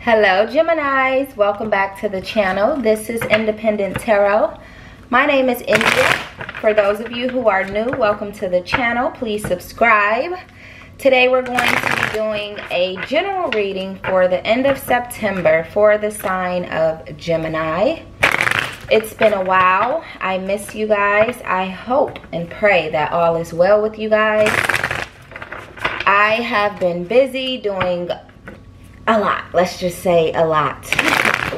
Hello Geminis, welcome back to the channel. This is Independent Tarot. My name is India. For those of you who are new, welcome to the channel. Please subscribe. Today we're going to be doing a general reading for the end of September for the sign of Gemini. It's been a while. I miss you guys. I hope and pray that all is well with you guys. I have been busy doing a lot. Let's just say a lot.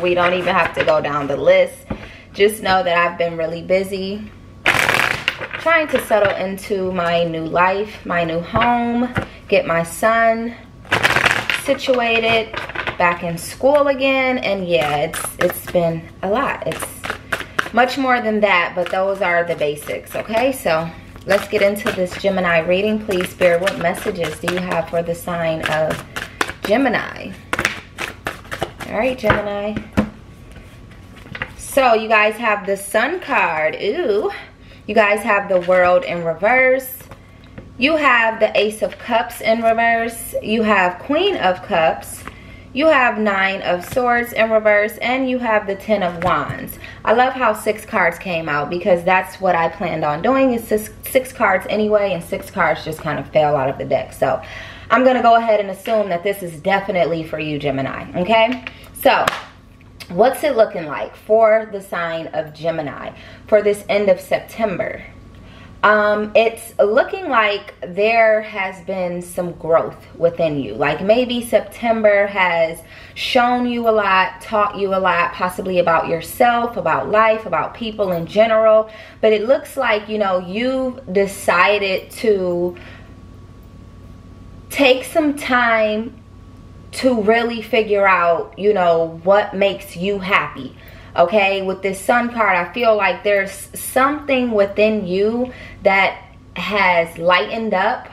We don't even have to go down the list. Just know that I've been really busy trying to settle into my new life, my new home, get my son situated, back in school again, and yeah, it's been a lot. It's much more than that, but those are the basics, okay? So let's get into this Gemini reading. Please, Spirit, what messages do you have for the sign of Gemini? All right, Gemini. So you guys have the Sun card. Ooh. You guys have the World in reverse. You have the Ace of Cups in reverse. You have Queen of Cups. You have Nine of Swords in reverse. And you have the Ten of Wands. I love how 6 cards came out because that's what I planned on doing. It's just 6 cards anyway, and 6 cards just kind of fell out of the deck. So I'm going to go ahead and assume that this is definitely for you, Gemini. Okay? So what's it looking like for the sign of Gemini for this end of September? It's looking like there has been some growth within you. Like maybe September has shown you a lot, taught you a lot, possibly about yourself, about life, about people in general. But it looks like, you know, you've decided to take some time to really figure out, you know, what makes you happy. Okay, with this Sun card, I feel like there's something within you that has lightened up.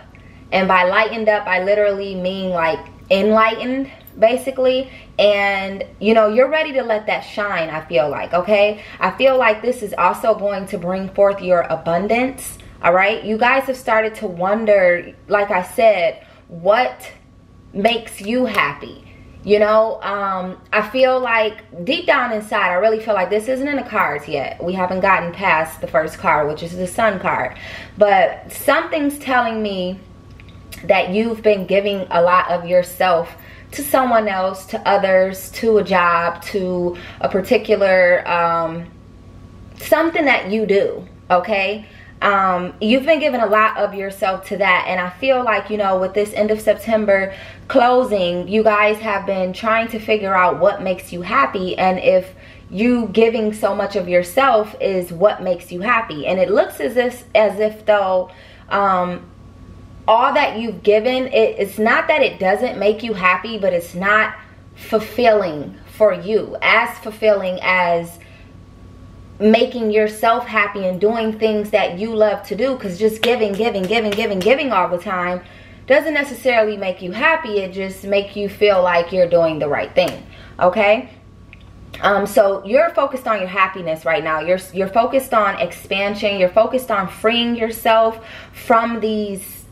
And by lightened up, I literally mean like enlightened, basically. And, you know, you're ready to let that shine, I feel like, okay? I feel like this is also going to bring forth your abundance, all right? You guys have started to wonder, like I said, what makes you happy. You know, I feel like deep down inside, I really feel like this isn't in the cards yet. We haven't gotten past the first card, which is the Sun card. But something's telling me that you've been giving a lot of yourself to someone else, to others, to a job, to a particular something that you do, okay? You've been giving a lot of yourself to that, and I feel like, you know, with this end of September closing, you guys have been trying to figure out what makes you happy, and if you giving so much of yourself is what makes you happy. And it looks as if though all that you've given, it's not that it doesn't make you happy, but it's not fulfilling for you, as fulfilling as making yourself happy and doing things that you love to do. Because just giving all the time doesn't necessarily make you happy. It just makes you feel like you're doing the right thing, okay? So you're focused on your happiness right now. You're focused on expansion. You're focused on freeing yourself from these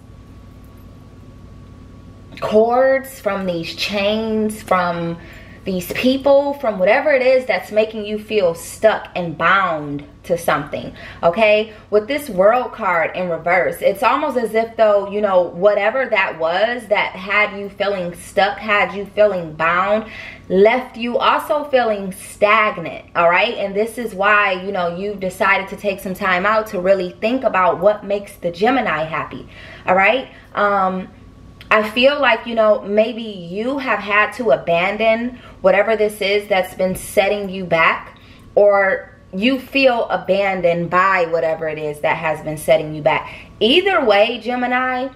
cords, from these chains, from these people, from whatever it is that's making you feel stuck and bound to something, okay? With this World card in reverse, it's almost as if though, you know, whatever that was that had you feeling stuck, had you feeling bound, left you also feeling stagnant, all right? And this is why, you know, you've decided to take some time out to really think about what makes the Gemini happy, all right? I feel like, you know, maybe you have had to abandon whatever this is that's been setting you back, or you feel abandoned by whatever it is that has been setting you back. Either way, Gemini,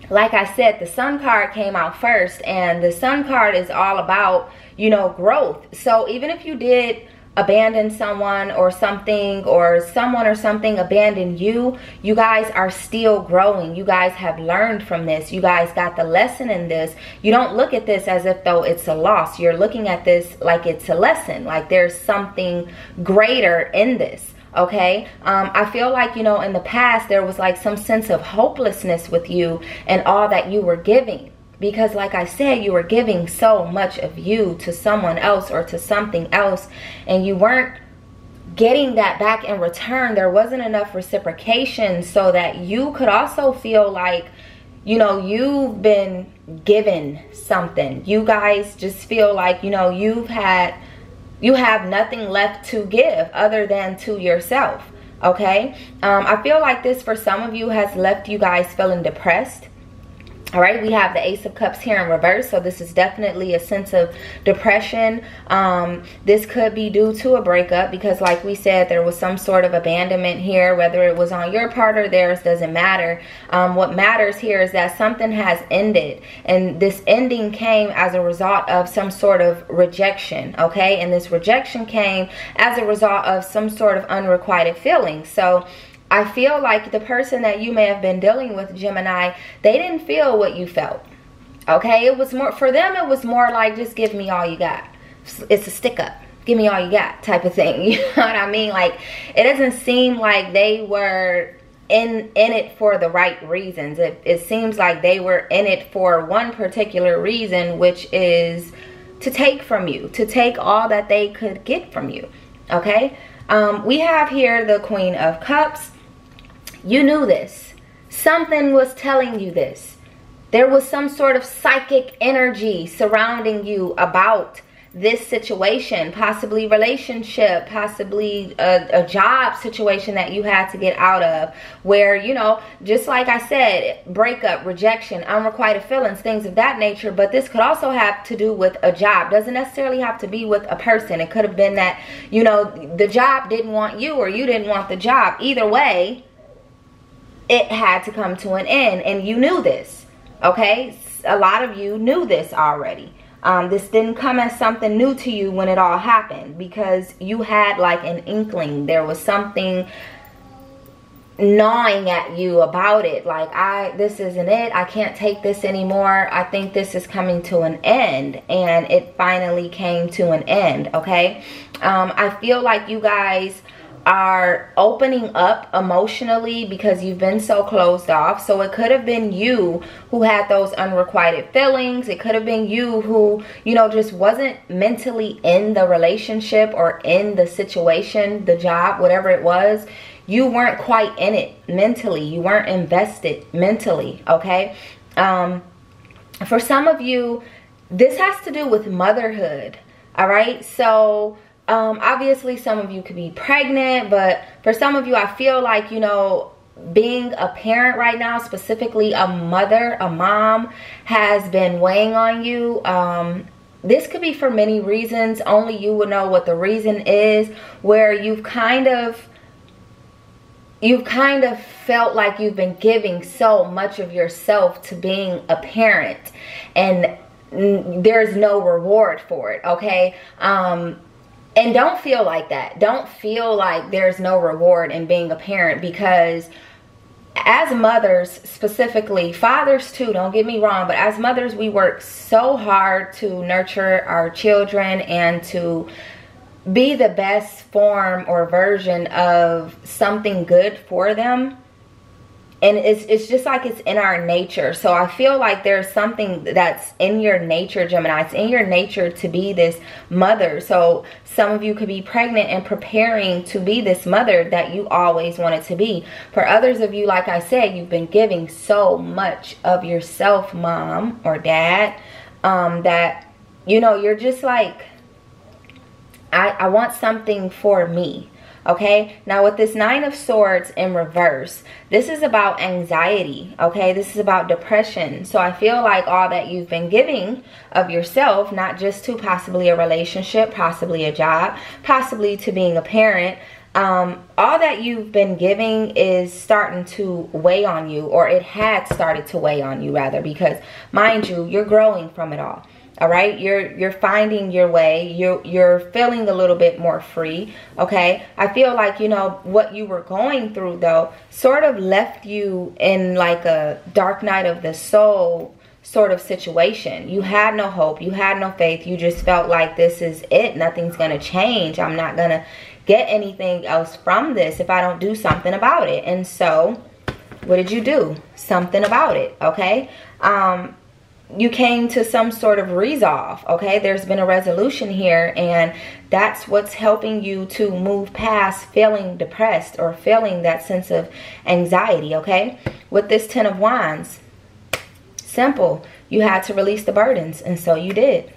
like I said, the Sun card came out first, and the Sun card is all about, you know, growth. So even if you did abandon someone or something, or someone or something abandoned you, you guys are still growing. You guys have learned from this. You guys got the lesson in this. You don't look at this as if though it's a loss. You're looking at this like it's a lesson, like there's something greater in this, okay? I feel like, you know, in the past there was like some sense of hopelessness with you and all that you were giving, because like I said, you were giving so much of you to someone else or to something else, and you weren't getting that back in return. There wasn't enough reciprocation so that you could also feel like, you know, you've been given something. You guys just feel like, you know, you have nothing left to give other than to yourself. Okay, I feel like this for some of you has left you guys feeling depressed. All right, we have the Ace of Cups here in reverse, so this is definitely a sense of depression. This could be due to a breakup because, like we said, there was some sort of abandonment here. Whether it was on your part or theirs doesn't matter. What matters here is that something has ended, and this ending came as a result of some sort of rejection, okay? And this rejection came as a result of some sort of unrequited feeling. So I feel like the person that you may have been dealing with, Gemini, they didn't feel what you felt. Okay, it was more, for them, it was more like, just give me all you got. It's a stick up. Give me all you got type of thing. You know what I mean? Like, it doesn't seem like they were in it for the right reasons. It seems like they were in it for one particular reason, which is to take from you, to take all that they could get from you. Okay, we have here the Queen of Cups. You knew this. Something was telling you this. There was some sort of psychic energy surrounding you about this situation, possibly relationship, possibly a job situation that you had to get out of, where, you know, just like I said, breakup, rejection, unrequited feelings, things of that nature. But this could also have to do with a job. Doesn't necessarily have to be with a person. It could have been that, you know, the job didn't want you or you didn't want the job. Either way, it had to come to an end, and you knew this. Okay, a lot of you knew this already. This didn't come as something new to you when it all happened, because you had like an inkling. There was something gnawing at you about it. Like, this isn't it. I can't take this anymore. I think this is coming to an end, and it finally came to an end. Okay, I feel like you guys are opening up emotionally because you've been so closed off. So it could have been you who had those unrequited feelings. It could have been you who, you know, just wasn't mentally in the relationship or in the situation, the job, whatever it was. You weren't quite in it mentally. You weren't invested mentally. Okay, for some of you, this has to do with motherhood. All right, so obviously some of you could be pregnant, but for some of you, I feel like, you know, being a parent right now, specifically a mother, a mom, has been weighing on you. This could be for many reasons. Only you would know what the reason is, where you've kind of felt like you've been giving so much of yourself to being a parent, and there's no reward for it. Okay, and don't feel like that. Don't feel like there's no reward in being a parent, because as mothers, specifically, fathers too, don't get me wrong, but as mothers, we work so hard to nurture our children and to be the best form or version of something good for them. And it's just like it's in our nature. So I feel like there's something that's in your nature, Gemini. It's in your nature to be this mother. So some of you could be pregnant and preparing to be this mother that you always wanted to be. For others of you, like I said, you've been giving so much of yourself, mom or dad, that, you know, you're just like, I want something for me. Okay, now with this Nine of Swords in reverse, this is about anxiety. Okay, this is about depression. So I feel like all that you've been giving of yourself, not just to possibly a relationship, possibly a job, possibly to being a parent, all that you've been giving is starting to weigh on you, or it had started to weigh on you rather, because mind you, you're growing from it all. All right, you're finding your way. You're feeling a little bit more free. Okay, I feel like, you know, what you were going through though sort of left you in like a dark night of the soul sort of situation. You had no hope. You had no faith. You just felt like this is it. Nothing's gonna change. I'm not gonna get anything else from this if I don't do something about it. And so, what did you do? Something about it. Okay. you came to some sort of resolve, okay? There's been a resolution here, and that's what's helping you to move past feeling depressed or feeling that sense of anxiety, okay? With this 10 of Wands, simple. You had to release the burdens, and so you did.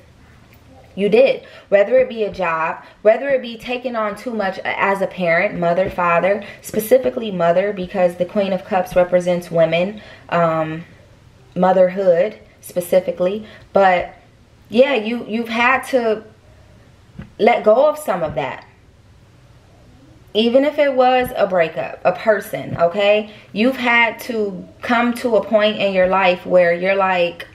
You did. Whether it be a job, whether it be taking on too much as a parent, mother, father, specifically mother, because the Queen of Cups represents women, motherhood specifically. But yeah, you've had to let go of some of that. Even if it was a breakup, a person, okay? You've had to come to a point in your life where you're like,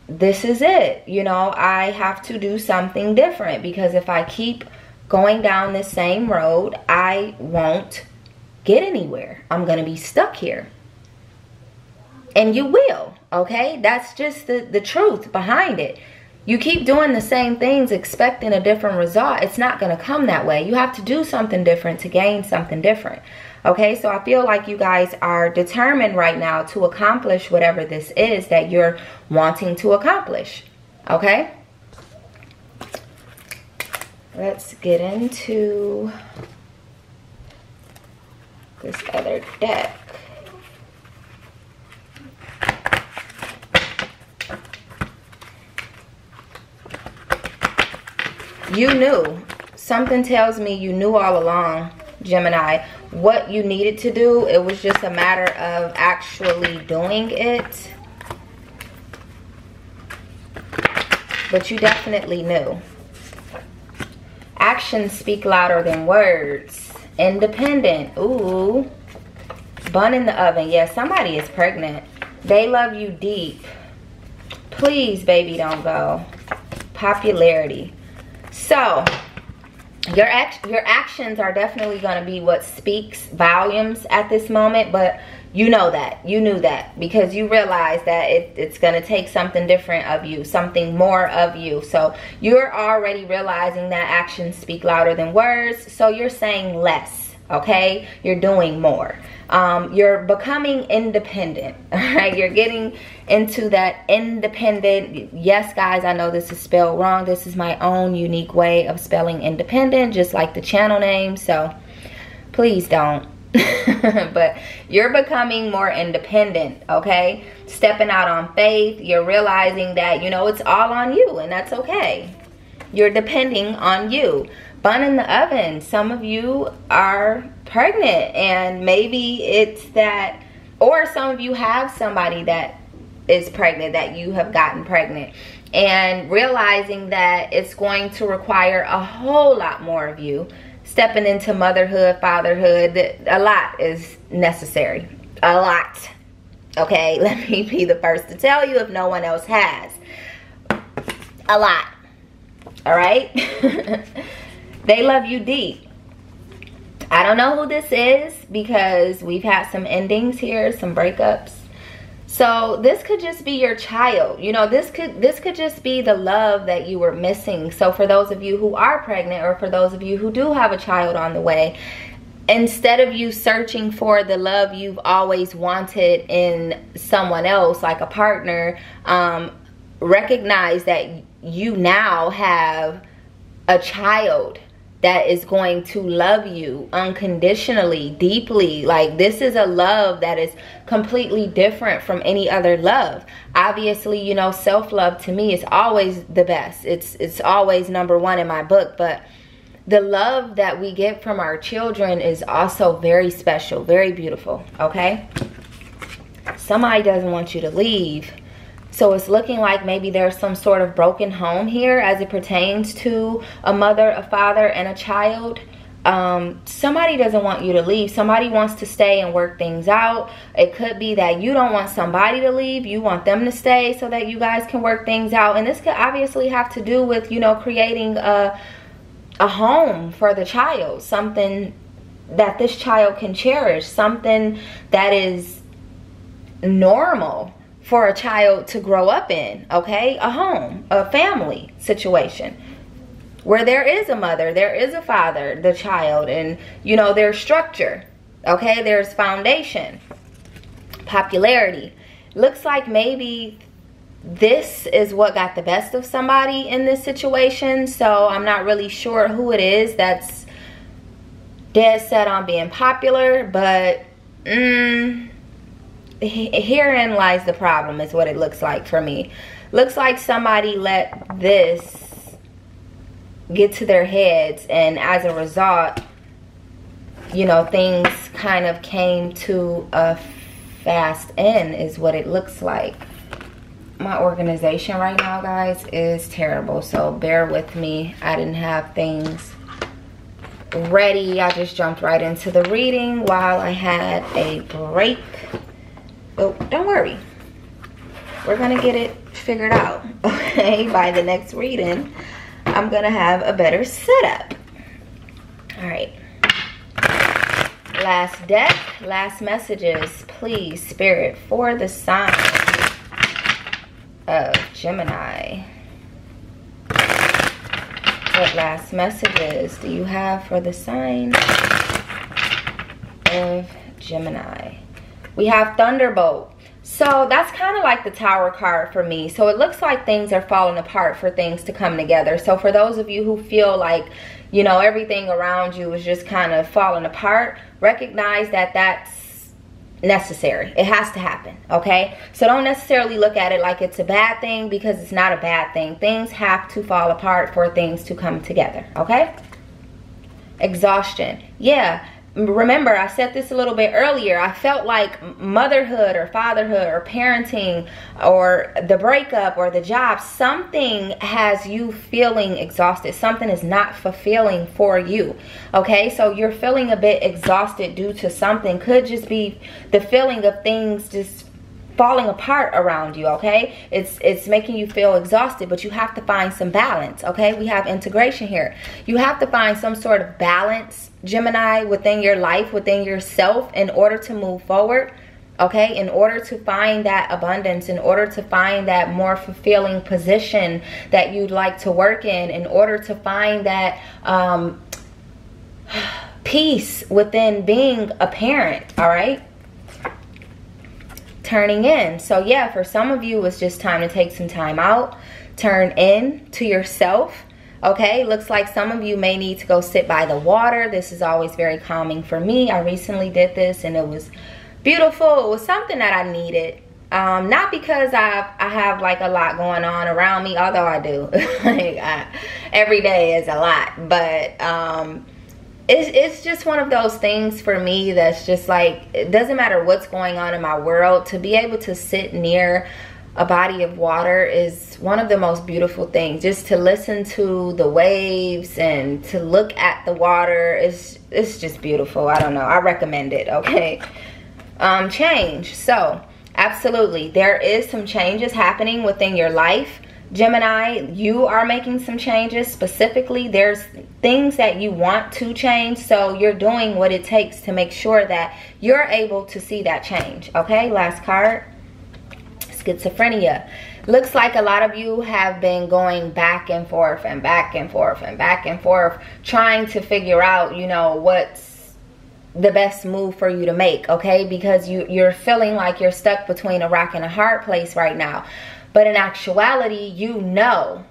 this is it. You know, I have to do something different, because if I keep going down this same road, I won't get anywhere. I'm going to be stuck here. And you will, okay? That's just the truth behind it. You keep doing the same things expecting a different result. It's not going to come that way. You have to do something different to gain something different. Okay, so I feel like you guys are determined right now to accomplish whatever this is that you're wanting to accomplish. Okay? Let's get into this other deck. You knew. Something tells me you knew all along, Gemini, what you needed to do. It was just a matter of actually doing it. But you definitely knew. Actions speak louder than words. Independent. Ooh. Bun in the oven. Yeah, somebody is pregnant. They love you deep. Please, baby, don't go. Popularity. So, your actions are definitely going to be what speaks volumes at this moment, but you know that. You knew that because you realize that it's going to take something different of you, something more of you. So, you're already realizing that actions speak louder than words, so you're saying less, okay? You're doing more. You're becoming independent, all right? You're getting into that independent. Yes, guys, I know this is spelled wrong. This is my own unique way of spelling independent, just like the channel name. So please don't. But you're becoming more independent, okay? Stepping out on faith. You're realizing that, you know, it's all on you, and that's okay. You're depending on you. Bun in the oven. Some of you are pregnant, and maybe it's that, or some of you have somebody that is pregnant, that you have gotten pregnant, and realizing that it's going to require a whole lot more of you. Stepping into motherhood, fatherhood, a lot is necessary. A lot. Okay, let me be the first to tell you if no one else has. A lot. All right? They love you deep. I don't know who this is because we've had some endings here, some breakups. So this could just be your child. You know, this could just be the love that you were missing. So for those of you who are pregnant, or for those of you who do have a child on the way, instead of you searching for the love you've always wanted in someone else, like a partner, recognize that you now have a child that is going to love you unconditionally, deeply. Like, this is a love that is completely different from any other love. Obviously, you know, self-love to me is always the best. It's always number one in my book. But the love that we get from our children is also very special, very beautiful, okay? Somebody doesn't want you to leave. So it's looking like maybe there's some sort of broken home here as it pertains to a mother, a father, and a child. Somebody doesn't want you to leave. Somebody wants to stay and work things out. It could be that you don't want somebody to leave. You want them to stay so that you guys can work things out. And this could obviously have to do with, you know, creating a home for the child. Something that this child can cherish. Something that is normal for a child to grow up in, okay? A home, a family situation where there is a mother, there is a father, the child, and, you know, there's structure, okay? There's foundation, popularity. Looks like maybe this is what got the best of somebody in this situation. So I'm not really sure who it is that's dead set on being popular, but herein lies the problem, is what it looks like for me. Looks like somebody let this get to their heads, and as a result, you know, things kind of came to a fast end, is what it looks like. My organization right now, guys, is terrible, so bear with me. I didn't have things ready. I just jumped right into the reading while I had a break. Oh, don't worry, we're gonna get it figured out, okay? By the next reading, I'm gonna have a better setup. All right, last deck, last messages, please, Spirit, for the sign of Gemini. What last messages do you have for the sign of Gemini? We have Thunderbolt. So that's kind of like the Tower card for me. So it looks like things are falling apart for things to come together. So for those of you who feel like, you know, everything around you is just kind of falling apart, recognize that that's necessary. It has to happen, okay? So don't necessarily look at it like it's a bad thing, because it's not a bad thing. Things have to fall apart for things to come together, okay? Exhaustion. Yeah, remember I said this a little bit earlier. I felt like motherhood or fatherhood or parenting or the breakup or the job, something has you feeling exhausted. Something is not fulfilling for you, okay? So you're feeling a bit exhausted due to something. Could just be the feeling of things just falling apart around you, okay? It's making you feel exhausted, but you have to find some balance, okay? We have integration here. You have to find some sort of balance, Gemini, within your life, within yourself, in order to move forward, okay? In order to find that abundance, in order to find that more fulfilling position that you'd like to work in order to find that peace within being a parent, all right? Turning in. So yeah, for some of you, it's just time to take some time out, turn in to yourself, okay? Looks like some of you may need to go sit by the water. This is always very calming for me. I recently did this and it was beautiful. It was something that I needed, not because I have like a lot going on around me, although I do. Like every day is a lot, but it's just one of those things for me that's just like, it doesn't matter what's going on in my world, to be able to sit near a body of water is one of the most beautiful things. Just to listen to the waves and to look at the water, it's just beautiful. I don't know, I recommend it, okay? Change. So absolutely, there is some changes happening within your life, Gemini. You are making some changes. Specifically, there's things that you want to change, so you're doing what it takes to make sure that you're able to see that change, okay? Last card, schizophrenia. Looks like a lot of you have been going back and forth and back and forth and back and forth, trying to figure out, you know, what's the best move for you to make, okay? Because you're feeling like you're stuck between a rock and a hard place right now. But in actuality, you know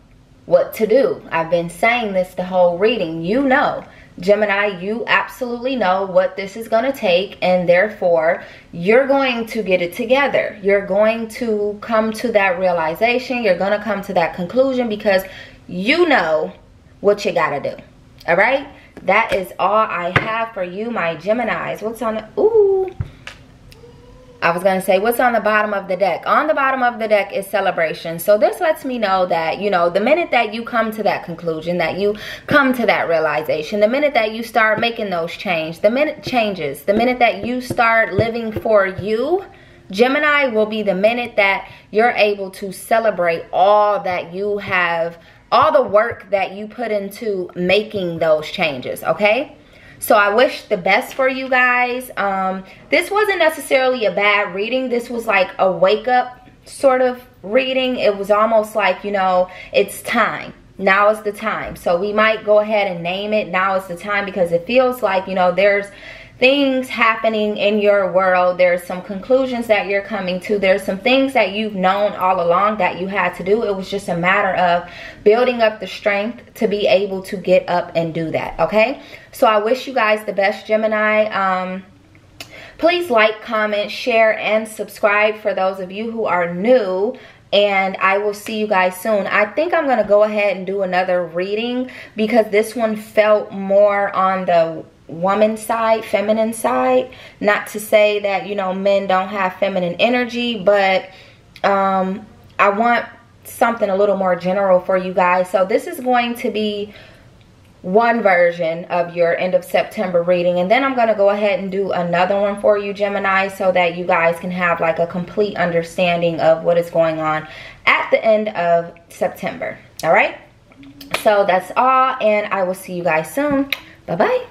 what to do. I've been saying this the whole reading. You know, Gemini, you absolutely know what this is going to take, and therefore you're going to get it together. You're going to come to that realization. You're going to come to that conclusion because you know what you got to do. All right? That is all I have for you, my Geminis. What's on the... Ooh. I was going to say, what's on the bottom of the deck? On the bottom of the deck is celebration. So this lets me know that, you know, the minute that you come to that conclusion, that you come to that realization, the minute that you start making those changes, the minute that you start living for you, Gemini, will be the minute that you're able to celebrate all that you have, all the work that you put into making those changes, okay? So I wish the best for you guys. This wasn't necessarily a bad reading. This was like a wake up sort of reading. It was almost like, you know, it's time. Now is the time. So we might go ahead and name it. Now is the time, because it feels like, you know, there's things happening in your world. There's some conclusions that you're coming to. There's some things that you've known all along that you had to do. It was just a matter of building up the strength to be able to get up and do that, okay? So I wish you guys the best, Gemini. Please like, comment, share, and subscribe for those of you who are new. And I will see you guys soon. I think I'm going to go ahead and do another reading because this one felt more on the woman side, feminine side. Not to say that, you know, men don't have feminine energy, but I want something a little more general for you guys. So this is going to be one version of your end of September reading, and then I'm going to go ahead and do another one for you, Gemini, so that you guys can have like a complete understanding of what is going on at the end of September. All right, so that's all, and I will see you guys soon. Bye bye.